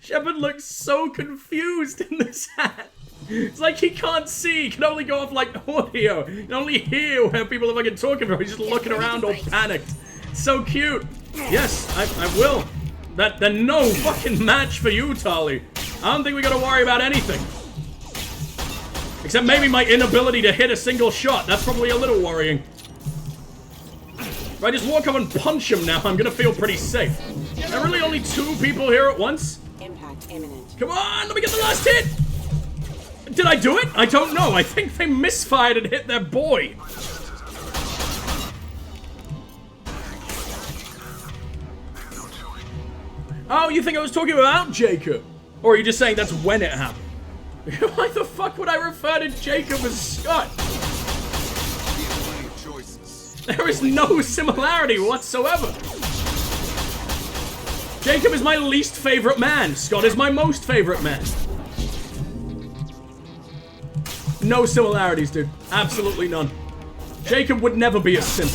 Shepard looks so confused in this hat. It's like he can't see. He can only go off like audio. He can only hear where people are fucking talking about. He's just looking around all panicked. So cute. Yes, I will. They're no fucking match for you, Tali. I don't think we gotta worry about anything. Except maybe my inability to hit a single shot. That's probably a little worrying. If I just walk up and punch him now, I'm gonna feel pretty safe. There are really only 2 people here at once. Impact imminent. Come on, let me get the last hit! Did I do it? I don't know. I think they misfired and hit their boy. Oh, you think I was talking about Jacob? Or are you just saying that's when it happened? Why the fuck would I refer to Jacob as Scott? There is no similarity whatsoever. Jacob is my least favorite man. Scott is my most favorite man. No similarities, dude. Absolutely none. Jacob would never be a simp.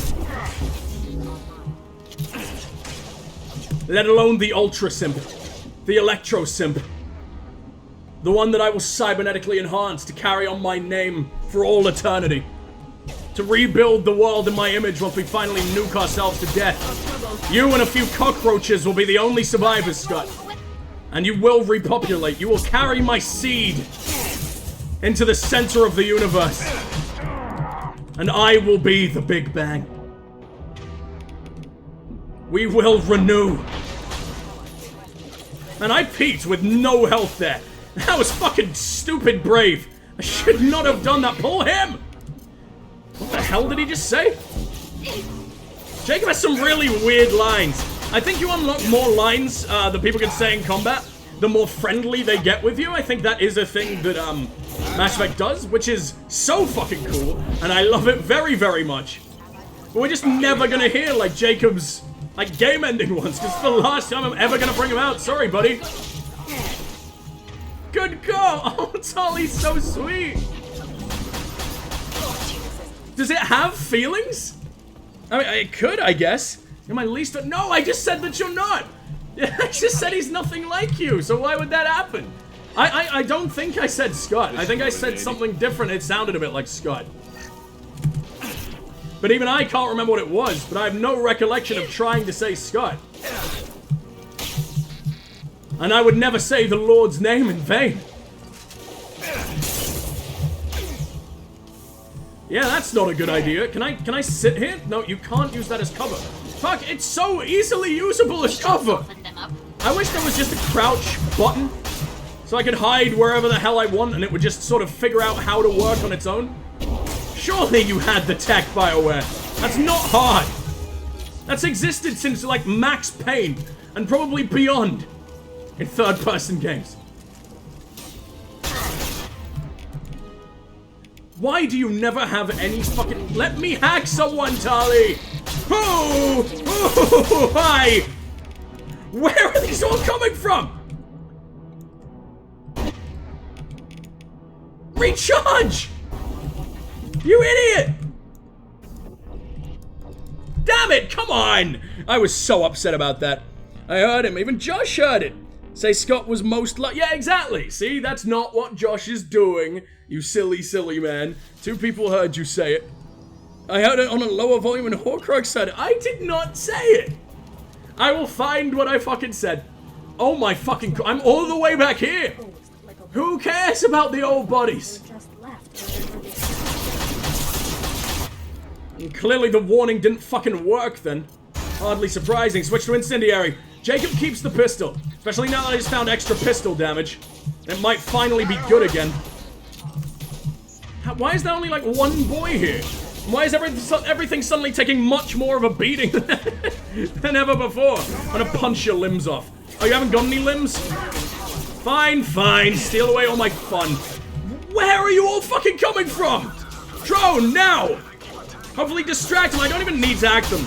Let alone the ultra simp. The electro simp. The one that I will cybernetically enhance to carry on my name for all eternity. To rebuild the world in my image once we finally nuke ourselves to death. You and a few cockroaches will be the only survivors, Scott. And you will repopulate. You will carry my seed into the center of the universe. And I will be the Big Bang. We will renew. And I peeked with no health there. That was fucking stupid brave. I should not have done that. Pull him! What the hell did he just say? Jacob has some really weird lines. I think you unlock more lines that people can say in combat, the more friendly they get with you. I think that is a thing that Mass Effect does, which is so fucking cool, and I love it very, very much. But we're just never gonna hear like Jacob's like game-ending ones, because it's the last time I'm ever gonna bring him out. Sorry, buddy. Good call. Oh, Tali's so sweet. Does it have feelings? I mean, it could, I guess. You're my least... No, I just said that you're not. I just said he's nothing like you, so why would that happen? I don't think I said Scott. I think I said something different. It sounded a bit like Scott. But even I can't remember what it was, but I have no recollection of trying to say Scott. And I would never say the Lord's name in vain. Yeah, that's not a good idea. Can I sit here? No, you can't use that as cover. Fuck, it's so easily usable as cover. I wish there was just a crouch button so I could hide wherever the hell I want and it would just sort of figure out how to work on its own. Surely you had the tech, BioWare. That's not hard. That's existed since like Max Payne and probably beyond in third-person games. Why do you never have any fucking... Let me hack someone, Tali! Oh! Oh! Hi! Where are these all coming from? Recharge! You idiot! Damn it, come on! I was so upset about that. I heard him, even Josh heard it. Say Scott was most like... Yeah, exactly. See, that's not what Josh is doing. You silly, silly man. 2 people heard you say it. I heard it on a lower volume and Horcrux said it. I did not say it. I will find what I fucking said. Oh my fucking... I'm all the way back here. Who cares about the old bodies? And clearly the warning didn't fucking work then. Hardly surprising. Switch to incendiary. Jacob keeps the pistol. Especially now that I just found extra pistol damage. It might finally be good again. Why is there only like 1 boy here? Why is everything suddenly taking much more of a beating than ever before? I'm gonna punch your limbs off. Oh, you haven't got any limbs? Fine, fine. Steal away all my fun. Where are you all fucking coming from? Drone, now! Hopefully distract them. I don't even need to hack them.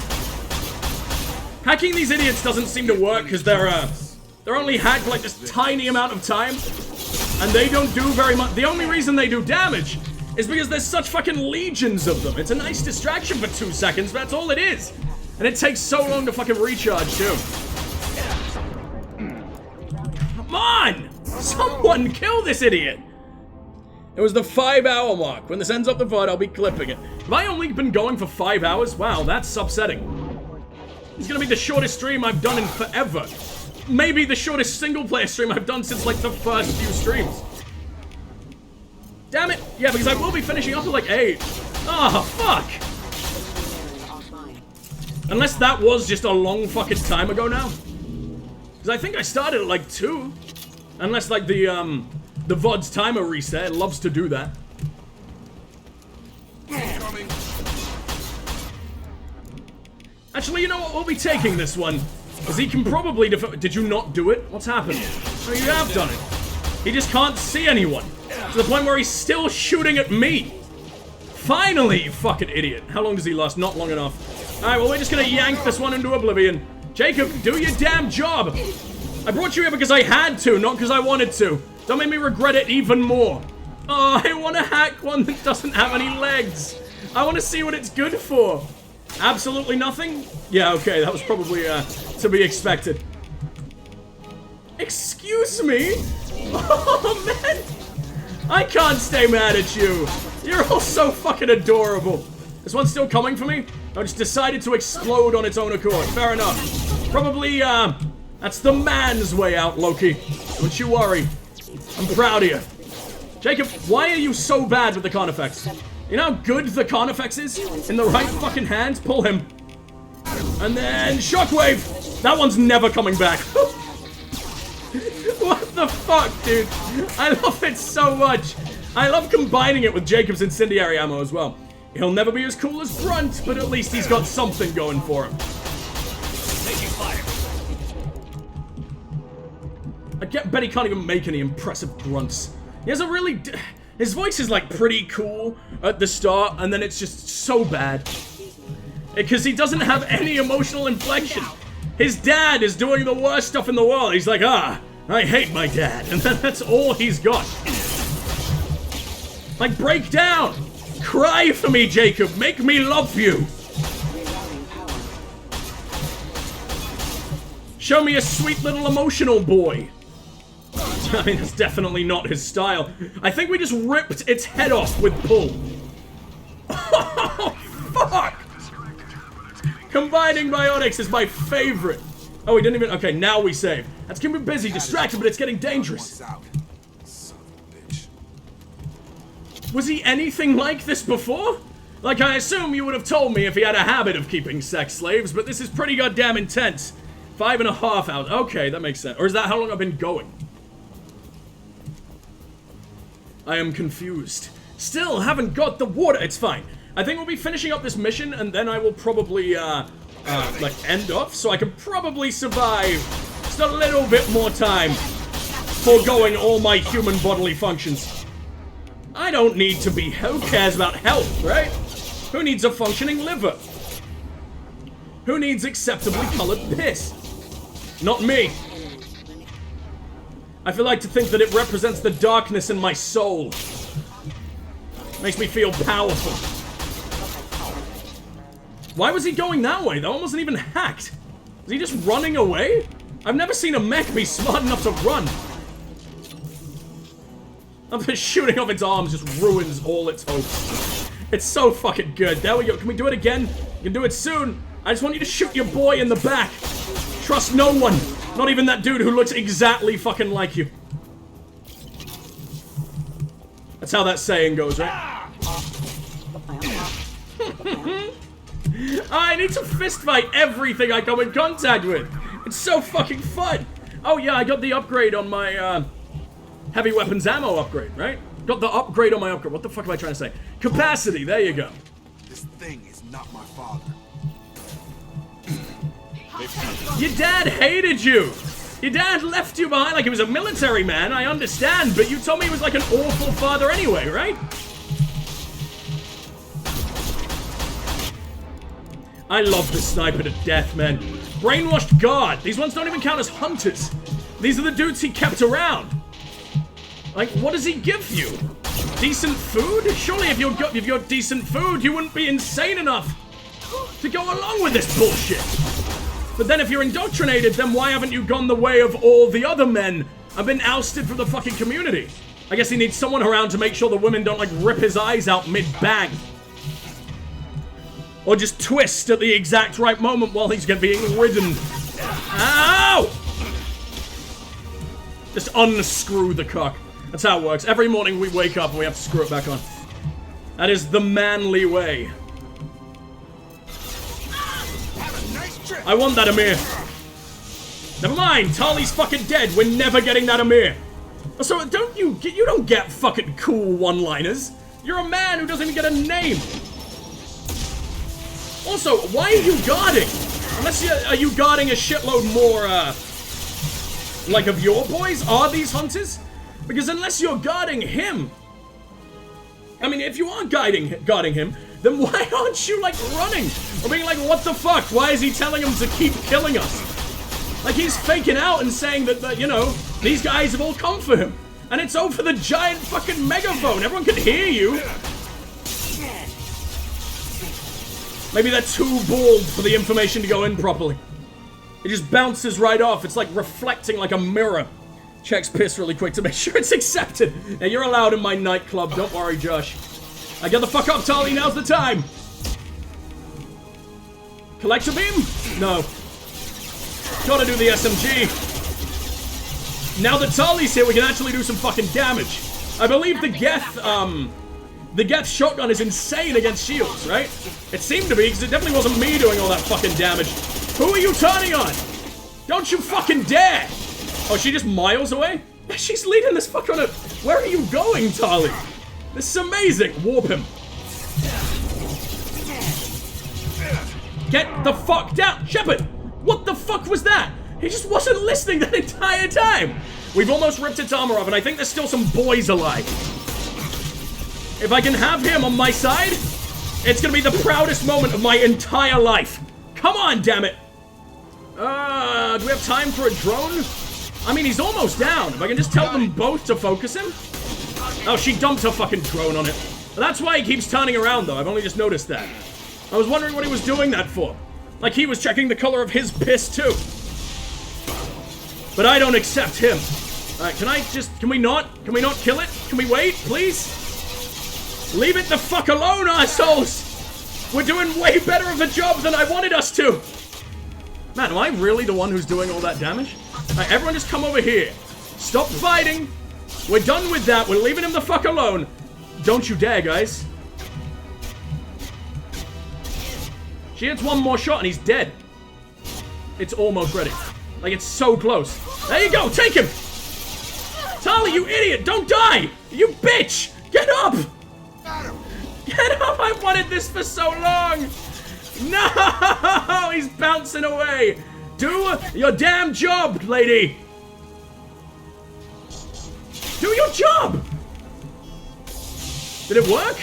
Hacking these idiots doesn't seem to work because they're only hacked like this tiny amount of time. And they don't do very much. The only reason they do damage is because there's such fucking legions of them. It's a nice distraction for 2 seconds, but that's all it is. And it takes so long to fucking recharge, too. on! Someone kill this idiot! It was the 5-hour mark. When this ends up the VOD, I'll be clipping it. Have I only been going for 5 hours? Wow, that's upsetting. It's gonna be the shortest stream I've done in forever. Maybe the shortest single-player stream I've done since, like, the first few streams. Damn it! Yeah, because I will be finishing up at, like, 8. Oh, fuck! Unless that was just a long fucking time ago now. Because I think I started at, like, 2. Unless, like, the VOD's timer reset. It loves to do that. Actually, you know what? We'll be taking this one. Because he can probably did you not do it? What's happened? Oh, you have done it. He just can't see anyone. To the point where he's still shooting at me. Finally, you fucking idiot. How long does he last? Not long enough. Alright, well, we're just gonna yank this one into oblivion. Jacob, do your damn job. I brought you here because I had to, not because I wanted to. Don't make me regret it even more. Oh, I want to hack one that doesn't have any legs. I want to see what it's good for. Absolutely nothing? Yeah, okay, that was probably, to be expected. Excuse me? Oh, man. I can't stay mad at you. You're all so fucking adorable. This one's still coming for me? I just decided to explode on its own accord. Fair enough. Probably, that's the man's way out, Loki. Don't you worry. I'm proud of you. Jacob, why are you so bad with the Carnifex? You know how good the Carnifex is? In the right fucking hands, pull him. And then Shockwave! That one's never coming back. What the fuck, dude? I love it so much. I love combining it with Jacob's incendiary ammo as well. He'll never be as cool as Grunt, but at least he's got something going for him. I bet he can't even make any impressive grunts. He has a really... His voice is, like, pretty cool at the start, and then it's just so bad. Because he doesn't have any emotional inflection. His dad is doing the worst stuff in the world. He's like, I hate my dad. And then that's all he's got. Like, break down. Cry for me, Jacob. Make me love you. Show me a sweet little emotional boy. I mean, that's definitely not his style. I think we just ripped its head off with pull. Oh, fuck! Combining biotics is my favorite. Oh, we didn't even... Okay, now we save. That's keeping me busy, distracted, but it's getting dangerous. Was he anything like this before? Like, I assume you would have told me if he had a habit of keeping sex slaves, but this is pretty goddamn intense. 5.5 hours. Okay, that makes sense. Or is that how long I've been going? I am confused. Still haven't got the water. It's fine. I think we'll be finishing up this mission, and then I will probably, like, end off, so I can probably survive just a little bit more time foregoing all my human bodily functions. I don't need to be... Who cares about health, right? Who needs a functioning liver? Who needs acceptably colored piss? Not me. I feel like to think that it represents the darkness in my soul. Makes me feel powerful. Why was he going that way? That one wasn't even hacked. Is he just running away? I've never seen a mech be smart enough to run. The shooting off its arms just ruins all its hopes. It's so fucking good. There we go. Can we do it again? You can do it soon. I just want you to shoot your boy in the back. Trust no one. Not even that dude who looks exactly fucking like you. That's how that saying goes, right? I need to fist fight everything I come in contact with. It's so fucking fun. Oh yeah, I got the upgrade on my heavy weapons ammo upgrade, right? Got the upgrade on my upgrade. What the fuck am I trying to say? Capacity, there you go. This thing is not my father. Your dad hated you. Your dad left you behind like he was a military man, I understand, but you told me he was like an awful father anyway, right? I love this sniper to death, man. Brainwashed guard. These ones don't even count as hunters. These are the dudes he kept around. Like, what does he give you? Decent food? Surely if you've got decent food, you wouldn't be insane enough to go along with this bullshit. But then if you're indoctrinated, then why haven't you gone the way of all the other men I've been ousted from the fucking community. I guess he needs someone around to make sure the women don't, like, rip his eyes out mid-bang. Or just twist at the exact right moment while he's being ridden. Ow! Just unscrew the cock. That's how it works. Every morning we wake up and we have to screw it back on. That is the manly way. I want that Amir. Never mind, Tali's fucking dead. We're never getting that Amir. So you don't get fucking cool one-liners. You're a man who doesn't even get a name. Also, why are you guarding? Are you guarding a shitload more, like of your boys? Are these hunters? Because unless you're guarding him, I mean, if you are guarding him, then why aren't you, like, running? Or being like, what the fuck? Why is he telling him to keep killing us? Like, he's faking out and saying that, you know, these guys have all come for him. And it's over the giant fucking megaphone. Everyone can hear you. Maybe they're too bald for the information to go in properly. It just bounces right off. It's like reflecting like a mirror. Checks piss really quick to make sure it's accepted. Now, you're allowed in my nightclub. Don't worry, Josh. Get the fuck up, Tali. Now's the time. Collector beam? No. Gotta do the SMG. Now that Tali's here, we can actually do some fucking damage. I believe the Geth shotgun is insane against shields, right? It seemed to be, because it definitely wasn't me doing all that fucking damage. Who are you turning on? Don't you fucking dare! Oh, she just miles away? She's leading this fuck on a... Where are you going, Tali? This is amazing. Warp him. Get the fuck down. Shepard, what the fuck was that? He just wasn't listening that entire time. We've almost ripped its armor off, and I think there's still some boys alive. If I can have him on my side, it's gonna be the proudest moment of my entire life. Come on, damn it. Do we have time for a drone? I mean, he's almost down. If I can just tell them both to focus him. Oh, she dumped her fucking drone on it. That's why he keeps turning around, though. I've only just noticed that. I was wondering what he was doing that for. Like he was checking the color of his piss, too. But I don't accept him. Alright, can we not kill it? Can we wait, please? Leave it the fuck alone, assholes! We're doing way better of a job than I wanted us to! Man, am I really the one who's doing all that damage? Alright, everyone just come over here. Stop fighting! We're done with that, we're leaving him the fuck alone. Don't you dare, guys. She hits one more shot and he's dead. It's almost ready. Like, it's so close. There you go, take him! Tali, you idiot, don't die! You bitch! Get up! Get up! I wanted this for so long! No! He's bouncing away! Do your damn job, lady! Do your job! Did it work?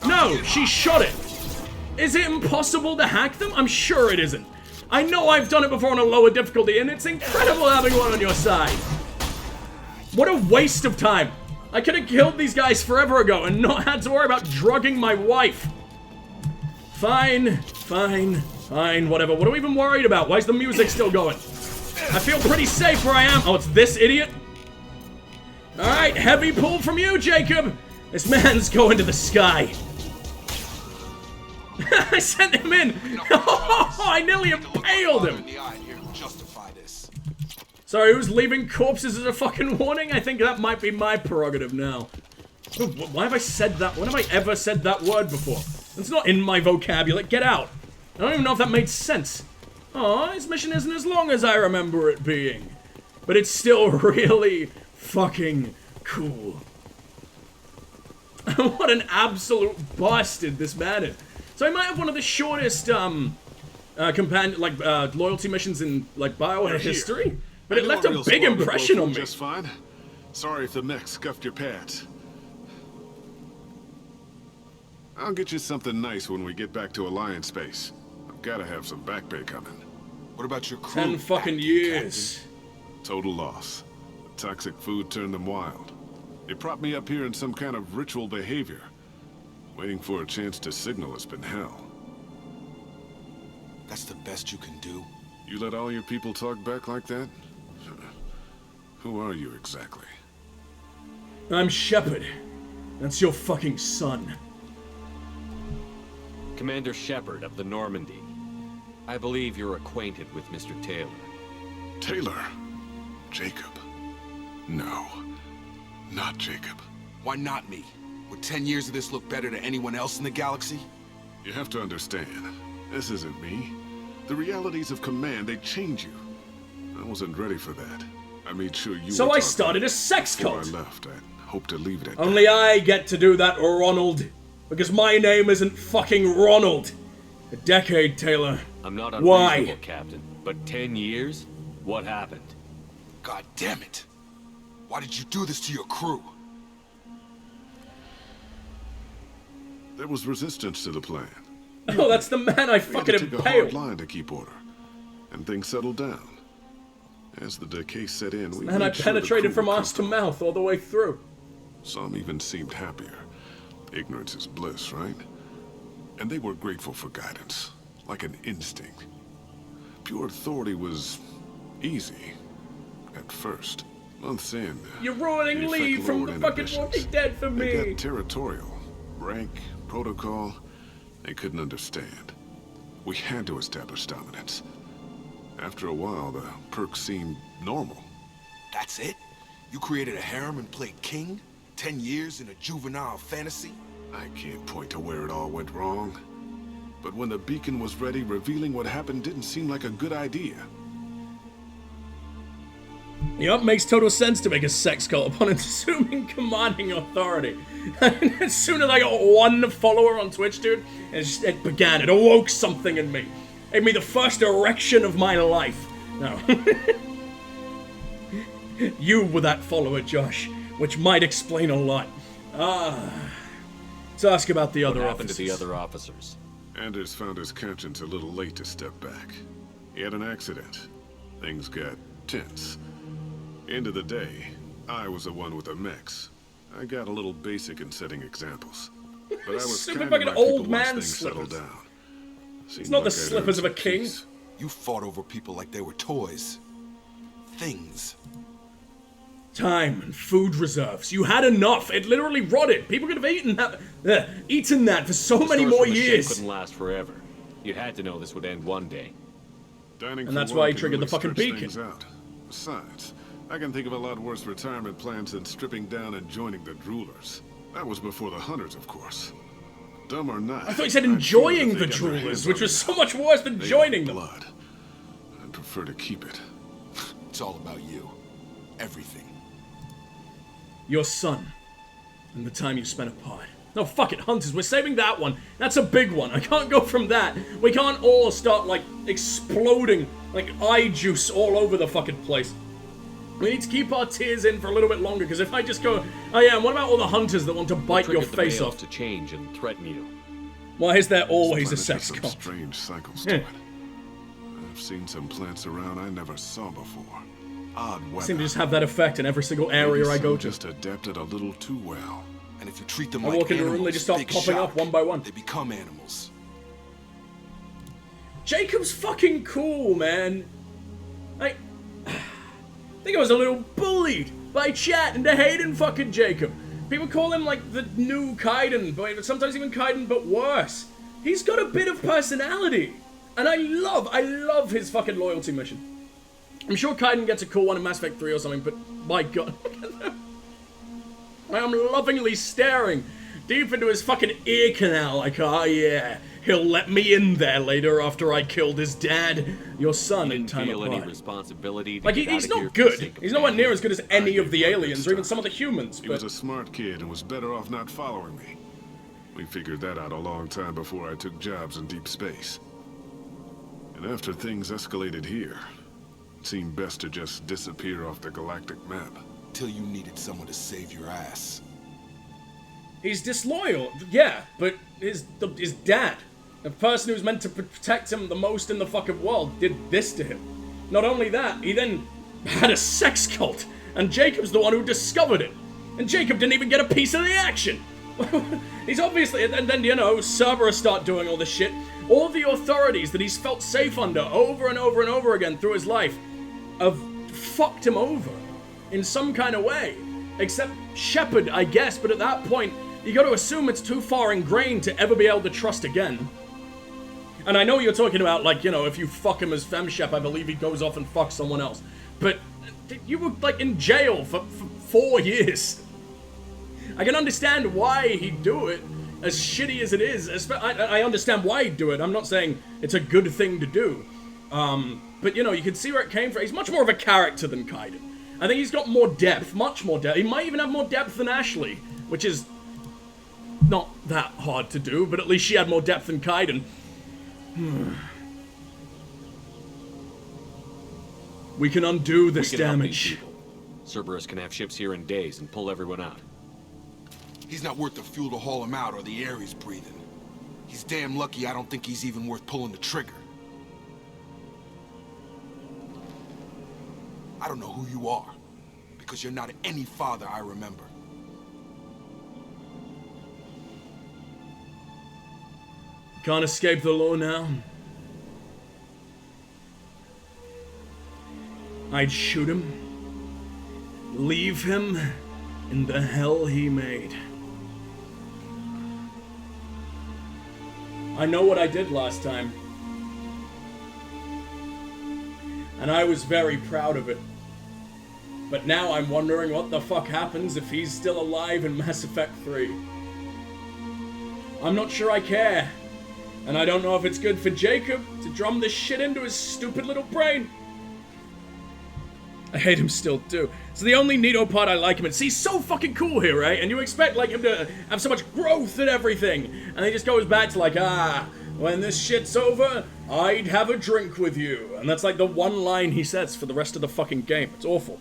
No, she shot it. Is it impossible to hack them? I'm sure it isn't. I know I've done it before on a lower difficulty, and it's incredible having one on your side. What a waste of time. I could have killed these guys forever ago and not had to worry about drugging my wife. Fine, whatever. What are we even worried about? Why is the music still going? I feel pretty safe where I am. Oh, it's this idiot? Alright, heavy pull from you, Jacob. This man's going to the sky. I sent him in. Oh, I nearly impaled him. Sorry, who's leaving corpses as a fucking warning? I think that might be my prerogative now. Why have I said that? When have I ever said that word before? It's not in my vocabulary. Get out. I don't even know if that made sense. Aw, his mission isn't as long as I remember it being. But it's still really fucking cool. What an absolute bastard this man is. So I might have one of the shortest, loyalty missions in, like, Bioware history. But it left a big impression on me. Just fine. Sorry if the mech scuffed your pants. I'll get you something nice when we get back to Alliance space. I've gotta have some back pay coming. What about your crew? 10 fucking years. Total loss. The toxic food turned them wild. They propped me up here in some kind of ritual behavior. Waiting for a chance to signal has been hell. That's the best you can do? You let all your people talk back like that? Who are you exactly? I'm Shepard. That's your fucking son. Commander Shepard of the Normandy. I believe you're acquainted with Mr. Taylor. Taylor? Jacob? No, not Jacob. Why not me? Would 10 years of this look better to anyone else in the galaxy? You have to understand, this isn't me. The realities of command, they change you. I wasn't ready for that. I made sure you So were I taught started that. a sex Before cult. I left, I hoped to leave it at Only that. I get to do that, Ronald. Because my name isn't fucking Ronald. A decade, Taylor. I'm not Why? unreasonable, Captain, but 10 years? What happened? God damn it! Why did you do this to your crew? There was resistance to the plan. Oh, that's the man I We had fucking to take a hard impaled. line to keep order, and things settled down. As the decay set in, we And I made sure the penetrated crew from were arse to comfortable. mouth all the way through. Some even seemed happier. Ignorance is bliss, right? And they were grateful for guidance, like an instinct. Pure authority was easy at first. Months in, You're ruining the Lee effect from lowered the fucking inhibitions. Walking Dead for They me. got territorial. Rank, protocol, they couldn't understand. We had to establish dominance. After a while, the perks seemed normal. That's it? You created a harem and played king? 10 years in a juvenile fantasy? I can't point to where it all went wrong. But when the beacon was ready, revealing what happened didn't seem like a good idea. Yup, makes total sense to make a sex cult upon assuming commanding authority. As soon as I got one follower on Twitch, dude, it began. It awoke something in me. It gave me the first erection of my life. No. You were that follower, Josh, which might explain a lot. Let's ask about the What other happened officers. to the other officers? Anders found his conscience a little late to step back. He had an accident. Things got tense. End of the day, I was the one with the mechs. I got a little basic in setting examples. But I was Stupid kind of fucking my old people man once things settled slippers. down. It's not the slippers of a king. You fought over people like they were toys. Things. Time and food reserves. You had enough. It literally rotted. People could have eaten that for so many The more source from the ship years. couldn't last forever. You had to know this would end one day. Dining And for that's one why he can triggered the really fucking stretch beacon. things out. Besides, I can think of a lot worse retirement plans than stripping down and joining the droolers. That was before the hunters, of course. Dumb or not. I thought you said I'd enjoying feel the that they got their droolers, hands which on was me so now. much worse than They joining want them. blood. I'd prefer to keep it. It's all about you. Everything. Your son. And the time you spent apart. No, fuck it, hunters. We're saving that one. That's a big one. I can't go from that. We can't all start, like, exploding, like, eye juice all over the fucking place. We need to keep our tears in for a little bit longer, because if I just go, oh yeah, and what about all the hunters that want to bite your Triggered the face males off? to change and threaten you. Why is there always a This planet has sex some cult? strange cycles to it. I've seen some plants around I never saw before. Odd weather. Seem to just have that effect in every single area Maybe I go some to. just adapted a little too well. And if you treat them I like walk into a animals, room, they just start big popping shock. up one by one. They become animals. Jacob's fucking cool, man. I think I was a little bullied by chat into hating fucking Jacob. People call him like the new Kaiden, but sometimes even Kaiden, but worse. He's got a bit of personality. And I love his fucking loyalty mission. I'm sure Kaiden gets a cool one in Mass Effect 3 or something, but my god. I'm lovingly staring deep into his fucking ear canal like, oh yeah, he'll let me in there later after I killed his dad, your son, in Didn't time feel any apart. responsibility to Like, get he's out of here not for the good. sake of He's nowhere family. near as good as any I of the gave him a aliens, good or even start. some of the humans, He was but a smart kid and was better off not following me. We figured that out a long time before I took jobs in deep space. And after things escalated here, it seemed best to just disappear off the galactic map. Till you needed someone to save your ass. he's disloyal. Yeah, but his dad, the person who's meant to protect him the most in the fucking world, did this to him. Not only that, he then had a sex cult, and Jacob's the one who discovered it. And Jacob didn't even get a piece of the action. He's obviously, and then, you know, Cerberus start doing all this shit. All the authorities that he's felt safe under over and over and over again through his life have fucked him over. in some kind of way. Except Shepard, I guess, but at that point, you gotta assume it's too far ingrained to ever be able to trust again. And I know you're talking about, like, you know, if you fuck him as FemShep, I believe he goes off and fucks someone else. But you were, like, in jail for 4 years. I can understand why he'd do it, as shitty as it is. I understand why he'd do it. I'm not saying it's a good thing to do. But, you know, you can see where it came from. He's much more of a character than Kaiden. I think he's got more depth, much more depth. He might even have more depth than Ashley, which is not that hard to do, but at least she had more depth than Kaiden. We can undo this damage. Cerberus can have ships here in days and pull everyone out. He's not worth the fuel to haul him out or the air he's breathing. He's damn lucky I don't think he's even worth pulling the trigger. I don't know who you are, because you're not any father I remember. Can't escape the law now. I'd shoot him, leave him in the hell he made. I know what I did last time, and I was very proud of it. But now I'm wondering what the fuck happens if he's still alive in Mass Effect 3. I'm not sure I care. And I don't know if it's good for Jacob to drum this shit into his stupid little brain. I hate him still too. So the only neato part I like him in. See, he's so fucking cool here, right? And you expect like him to have so much growth and everything. And he just goes back to like, when this shit's over, I'd have a drink with you. And that's like the one line he says for the rest of the fucking game. It's awful.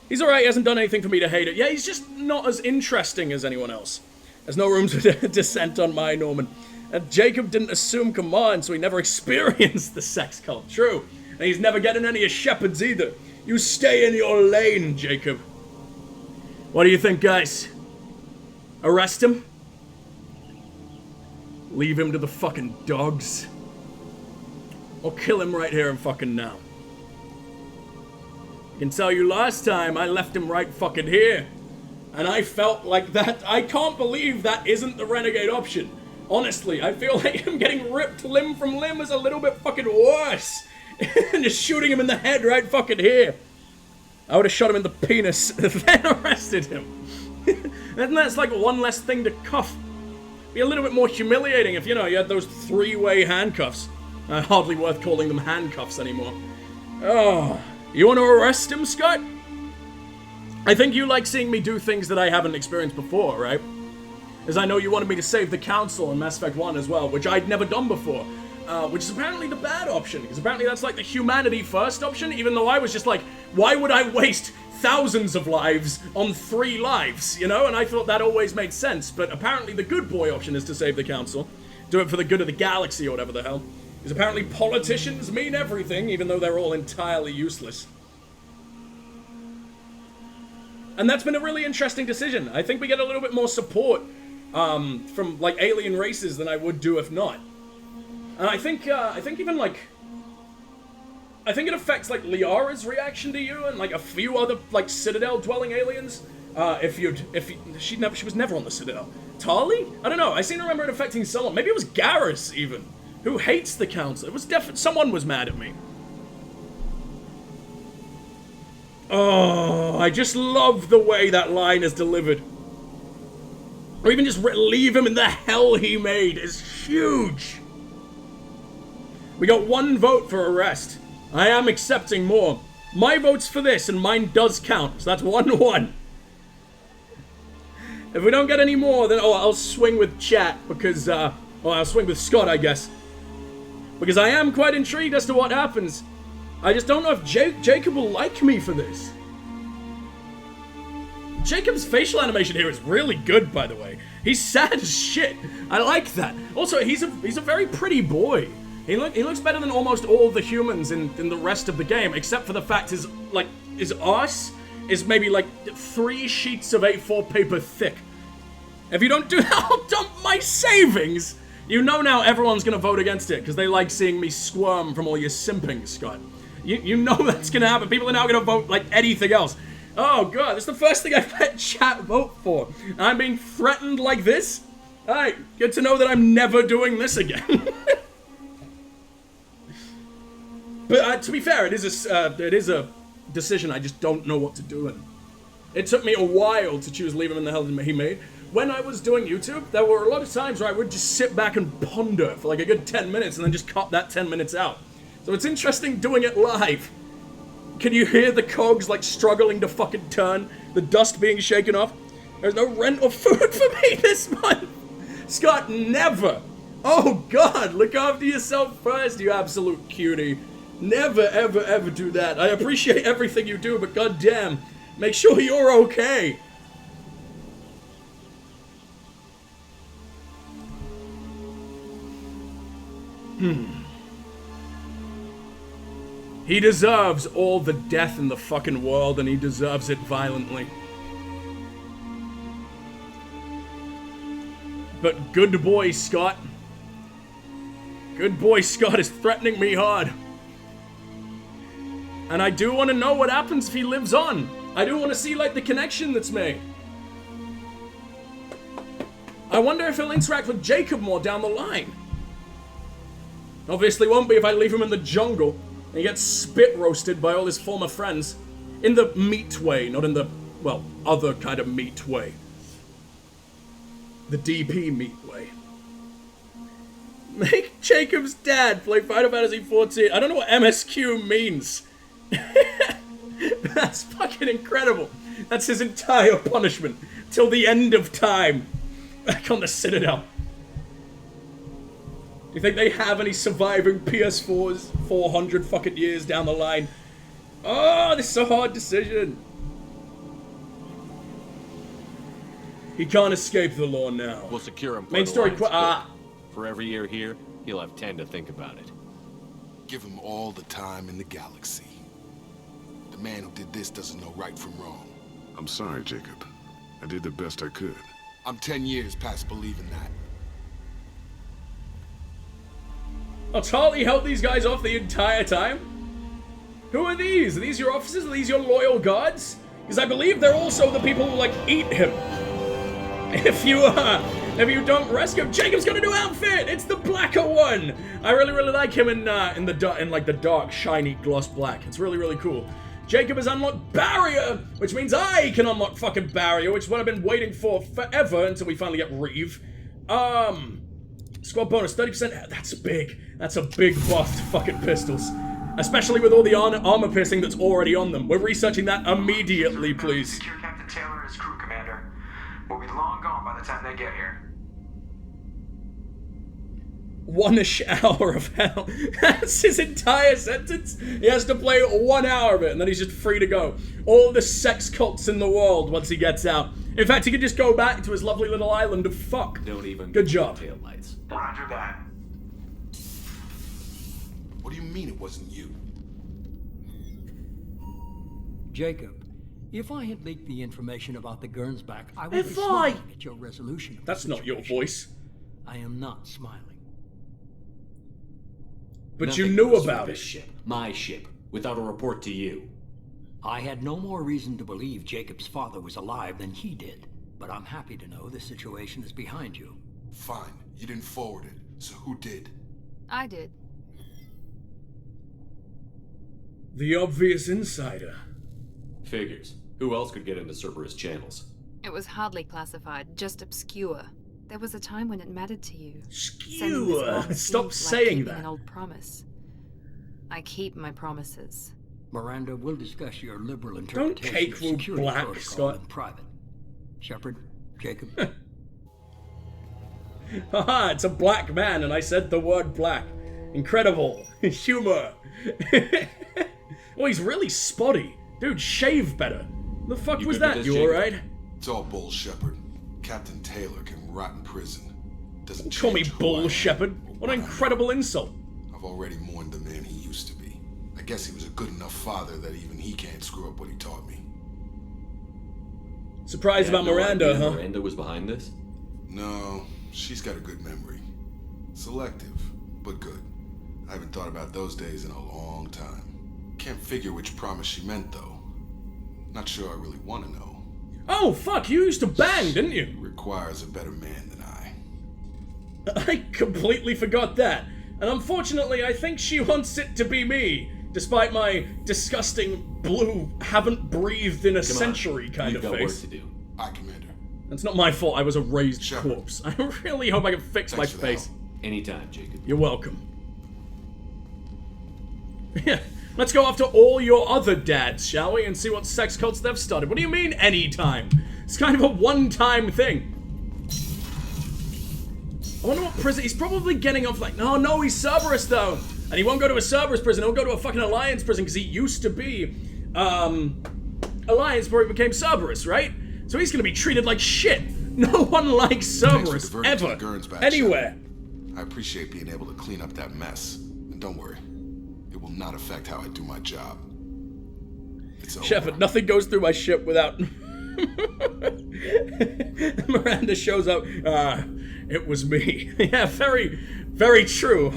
He's alright, he hasn't done anything for me to hate it. Yeah, he's just not as interesting as anyone else. There's no room to dissent on my Norman. And Jacob didn't assume command, so he never experienced the sex cult. True. And he's never getting any of Shepard's either. You stay in your lane, Jacob. What do you think, guys? Arrest him? Leave him to the fucking dogs? Or kill him right here and fucking now? I can tell you last time, I left him right fucking here. And I felt like that. I can't believe that isn't the renegade option. Honestly, I feel like him getting ripped limb from limb is a little bit fucking worse. And just shooting him in the head right fucking here. I would have shot him in the penis, then arrested him. And that's like one less thing to cuff. Be a little bit more humiliating if, you know, you had those 3-way handcuffs. Hardly worth calling them handcuffs anymore. Oh, you want to arrest him, Scott? I think you like seeing me do things that I haven't experienced before, right? As I know you wanted me to save the Council in Mass Effect 1 as well, which I'd never done before. Which is apparently the bad option, because apparently that's like the humanity first option, even though I was just like, why would I waste thousands of lives on 3 lives, you know? And I thought that always made sense, but apparently the good boy option is to save the Council. Do it for the good of the galaxy or whatever the hell. Because apparently politicians mean everything, even though they're all entirely useless. And that's been a really interesting decision. I think we get a little bit more support from like alien races than I would do if not. And I think even like, I think it affects like Liara's reaction to you and like a few other like Citadel dwelling aliens. She was never on the Citadel. Tali? I don't know. I seem to remember it affecting someone. Maybe it was Garrus even, who hates the Council. It was definitely someone was mad at me. Oh, I just love the way that line is delivered. Or even just leave him in the hell he made is huge. We got 1 vote for arrest. I am accepting more. My vote's for this, and mine does count, so that's 1-1. If we don't get any more, then I'll swing with chat, because, I'll swing with Scott, I guess. Because I am quite intrigued as to what happens. I just don't know if Jacob will like me for this. Jacob's facial animation here is really good, by the way. He's sad as shit. I like that. Also, he's a very pretty boy. He looks better than almost all of the humans in the rest of the game, except for the fact his arse is maybe like 3 sheets of A4 paper thick. If you don't do that, I'll dump my savings! You know now everyone's gonna vote against it, because they like seeing me squirm from all your simping, Scott. You know that's gonna happen. People are now gonna vote like anything else. Oh god, that's the first thing I've let chat vote for. I'm being threatened like this? Alright, good to know that I'm never doing this again. But to be fair, it is a decision I just don't know what to do in. It took me a while to choose Leave Him in the Hell He Made. When I was doing YouTube, there were a lot of times where I would just sit back and ponder for like a good 10 minutes and then just cut that 10 minutes out. So it's interesting doing it live. Can you hear the cogs like struggling to fucking turn? The dust being shaken off? There's no rent or food for me this month! Scott, never! Oh god, look after yourself first, you absolute cutie. Never, ever, ever do that. I appreciate everything you do, but goddamn, make sure you're okay. He deserves all the death in the fucking world, and he deserves it violently. But good boy, Scott. Good boy, Scott is threatening me hard. And I do want to know what happens if he lives on. I do want to see, like, the connection that's made. I wonder if he'll interact with Jacob more down the line. Obviously won't be if I leave him in the jungle and he gets spit roasted by all his former friends. In the meat way, not in the, well, other kind of meat way. The DP meat way. Make Jacob's dad play Final Fantasy 14. I don't know what MSQ means. That's fucking incredible. That's his entire punishment. Till the end of time. Back on the Citadel. Do you think they have any surviving PS4s 400 fucking years down the line? Oh, this is a hard decision. He can't escape the law now. We'll secure him for Main the story lines, for every year here, he'll have 10 to think about it. Give him all the time in the galaxy. The man who did this doesn't know right from wrong. I'm sorry, Jacob. I did the best I could. I'm 10 years past believing that. Oh, Charlie held these guys off the entire time? Who are these? Are these your officers? Are these your loyal guards? Because I believe they're also the people who, like, eat him. If you don't rescue him, Jacob's got a new outfit! It's the blacker one! I really like him in the dark, shiny, gloss black. It's really cool. Jacob has unlocked Barrier, which means I can unlock fucking Barrier, which is what I've been waiting for forever until we finally get Reeve. Squad bonus, 30%. That's big. That's a big buff to fucking pistols. Especially with all the armor piercing that's already on them. We're researching that immediately, please. Secure Captain Taylor and his crew, Commander. We'll be long gone by the time they get here. 1-ish hour of hell. That's his entire sentence. He has to play 1 hour of it, and then he's just free to go. All the sex cults in the world once he gets out. In fact, he could just go back to his lovely little island of fuck. Don't even Good job. Tail lights. Roger that. What do you mean it wasn't you? Jacob, if I had leaked the information about the Gernsback, I would be If I- smiling at your resolution of the That's not your situation. voice. I am not smiling. But Nothing you knew goes about through it. this ship, my ship, without a report to you. I had no more reason to believe Jacob's father was alive than he did, but I'm happy to know the situation is behind you. Fine, you didn't forward it, so who did? I did. The obvious insider. Figures. Who else could get into Cerberus channels? It was hardly classified, just obscure. There was a time when it mattered to you. Skewer. Stop saying that. An old promise. I keep my promises. Miranda, we'll discuss your liberal Don't interpretation cake of rule security black, protocol Scott. in private. Shepard, Jacob. Haha, it's a black man, and I said the word black. Incredible. Humor. Oh, he's really spotty. Dude, shave better. The fuck You was good with that? this, You Jacob? alright? It's all bull, Shepard. Captain Taylor can rot in prison. Doesn't Call me change who I Bull am Shepherd. or What an I am. incredible insult. I've already mourned the man he used to be. I guess he was a good enough father that even he can't screw up what he taught me. Surprised You had about no Miranda, idea huh? Miranda was behind this? No, she's got a good memory. Selective, but good. I haven't thought about those days in a long time. Can't figure which promise she meant, though. Not sure I really want to know. Oh, fuck, you used to bang, didn't you? Requires a better man than I. I completely forgot that. And unfortunately, I think she wants it to be me, despite my disgusting blue, haven't breathed in a century kind of face. We've got work to do. Aye, Commander. That's not my fault, I was a raised Shepard. corpse. I really hope I can fix my Thanks for the face. help. Anytime, Jacob. You're welcome. Yeah, let's go after all your other dads, shall we? And see what sex cults they've started. What do you mean, anytime? It's kind of a one-time thing. I wonder what prison... He's probably getting off like, no, he's Cerberus, though. And he won't go to a Cerberus prison, he'll go to a fucking Alliance prison, because he used to be, Alliance before he became Cerberus, right? So he's gonna be treated like shit. No one likes Cerberus, ever, anywhere. I appreciate being able to clean up that mess. And don't worry, it will not affect how I do my job. It's over. Shepard, nothing goes through my ship without... Miranda shows up. It was me. Yeah, very, very true.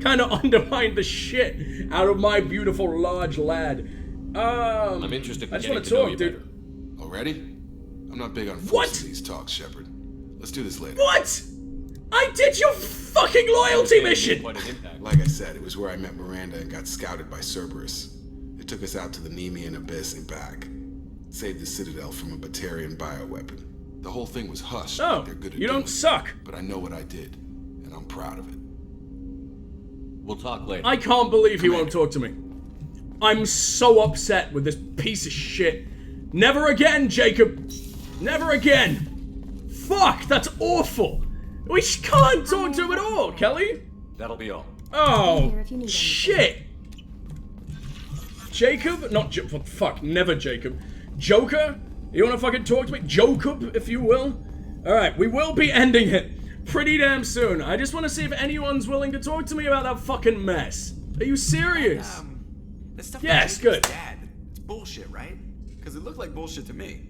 Kind of undermined the shit out of my beautiful large lad. I'm interested in I just getting want to to know talk, you dude. better. Already? I'm not big on What? forcing these talks, Shepard. Let's do this later. What? I did your fucking loyalty mission! Quite an impact. Like I said, it was where I met Miranda and got scouted by Cerberus. It took us out to the Nemean Abyss and back. Saved the Citadel from a Batarian bioweapon. The whole thing was hushed. Oh, They're good at you doing don't it. suck. But I know what I did, and I'm proud of it. We'll talk later. I can't believe he won't talk to me. I'm so upset with this piece of shit. Never again, Jacob. Never again. Fuck, that's awful. We can't talk to him at all, Kelly. That'll be all. Oh, here if you need shit. Jacob? Not fuck, never Jacob. Joker? You wanna fucking talk to me? Jacob, if you will? Alright, we will be ending it pretty damn soon. I just wanna see if anyone's willing to talk to me about that fucking mess. Are you serious? That stuff Yes, with good. Jacob's dad, it's bullshit, right? Because it looked like bullshit to me.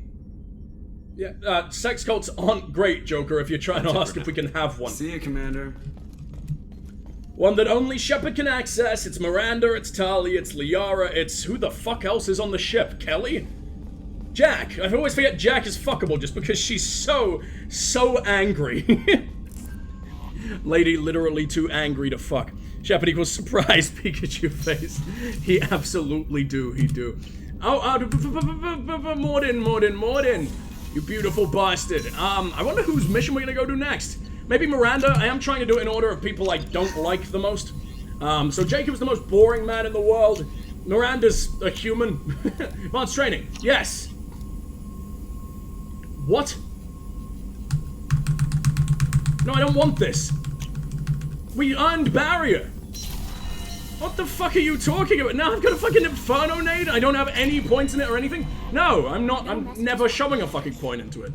Yeah, sex cults aren't great, Joker, if you're trying to ask if we can have one. See you, Commander. One that only Shepard can access. It's Miranda, it's Tali, it's Liara, it's... Who the fuck else is on the ship? Kelly? Jack. I always forget Jack is fuckable just because she's so angry. Lady literally too angry to fuck. Shepard equals surprise Pikachu face. He absolutely do, he do. Morden. You beautiful bastard. I wonder whose mission we're gonna go do next. Maybe Miranda. I am trying to do it in order of people I don't like the most. So Jacob's the most boring man in the world. Miranda's a human. Advanced training. Yes. What? No, I don't want this. We earned barrier. What the fuck are you talking about? Now I've got a fucking Inferno nade? I don't have any points in it or anything? No, I'm not. I'm never shoving a fucking point into it.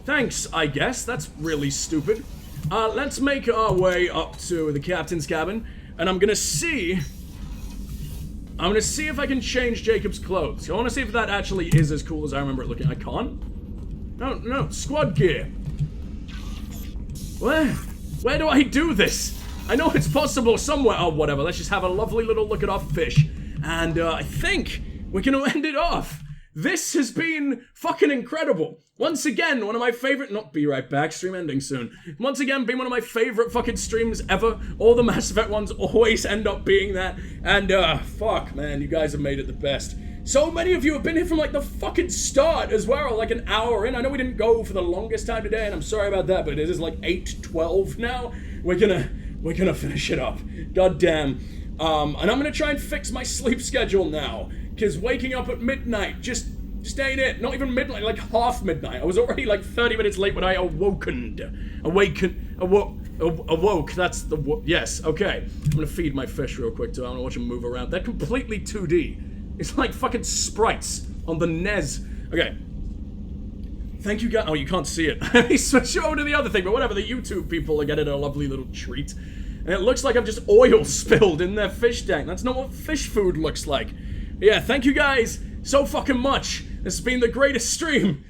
Thanks, I guess. That's really stupid. Let's make our way up to the captain's cabin, and I'm gonna see if I can change Jacob's clothes. I wanna see if that actually is as cool as I remember it looking. I can't? No, squad gear. Where do I do this? I know it's possible somewhere. Oh, whatever. Let's just have a lovely little look at our fish. And I think we're gonna end it off. This has been fucking incredible. Once again, one of my favorite... Not be right back. Stream ending soon. Once again, been one of my favorite fucking streams ever. All the Mass Effect ones always end up being that. And, fuck, man. You guys have made it the best. So many of you have been here from, like, the fucking start as well. Like, an hour in. I know we didn't go for the longest time today, and I'm sorry about that, but it is, like, 8:12 now. We're gonna finish it up. God damn. And I'm gonna try and fix my sleep schedule now. Because waking up at midnight just ain't it. Not even midnight, like half midnight. I was already like 30 minutes late when I awoke, that's the, yes, okay. I'm gonna feed my fish real quick too. I wanna watch them move around. They're completely 2D. It's like fucking sprites on the NES. Okay. Thank you guys. Oh, you can't see it. He switched over to the other thing, but whatever. The YouTube people are getting a lovely little treat. And it looks like I've just oil spilled in their fish tank. That's not what fish food looks like. Yeah, thank you guys so fucking much. This has been the greatest stream.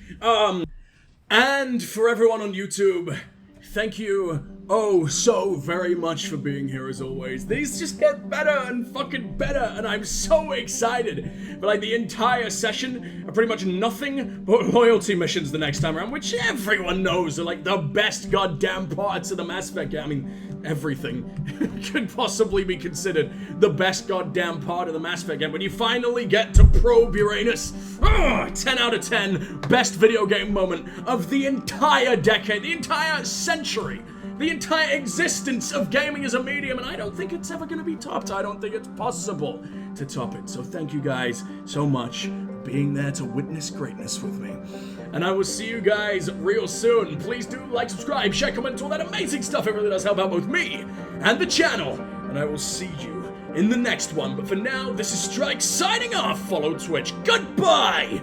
And for everyone on YouTube, thank you oh so very much for being here as always. These just get better and fucking better, and I'm so excited for like the entire session are pretty much nothing but loyalty missions the next time around, which everyone knows are like the best goddamn parts of the Mass Effect game. I mean, everything could possibly be considered the best goddamn part of the Mass Effect game. When you finally get to probe Uranus, 10 out of 10, best video game moment of the entire decade, the entire century, the entire existence of gaming as a medium, and I don't think it's ever gonna be topped. I don't think it's possible to top it. So thank you guys so much for being there to witness greatness with me. And I will see you guys real soon. Please do like, subscribe, share, comment, all that amazing stuff. It really does help out both me and the channel. And I will see you in the next one. But for now, this is Strike signing off. Follow Twitch. Goodbye!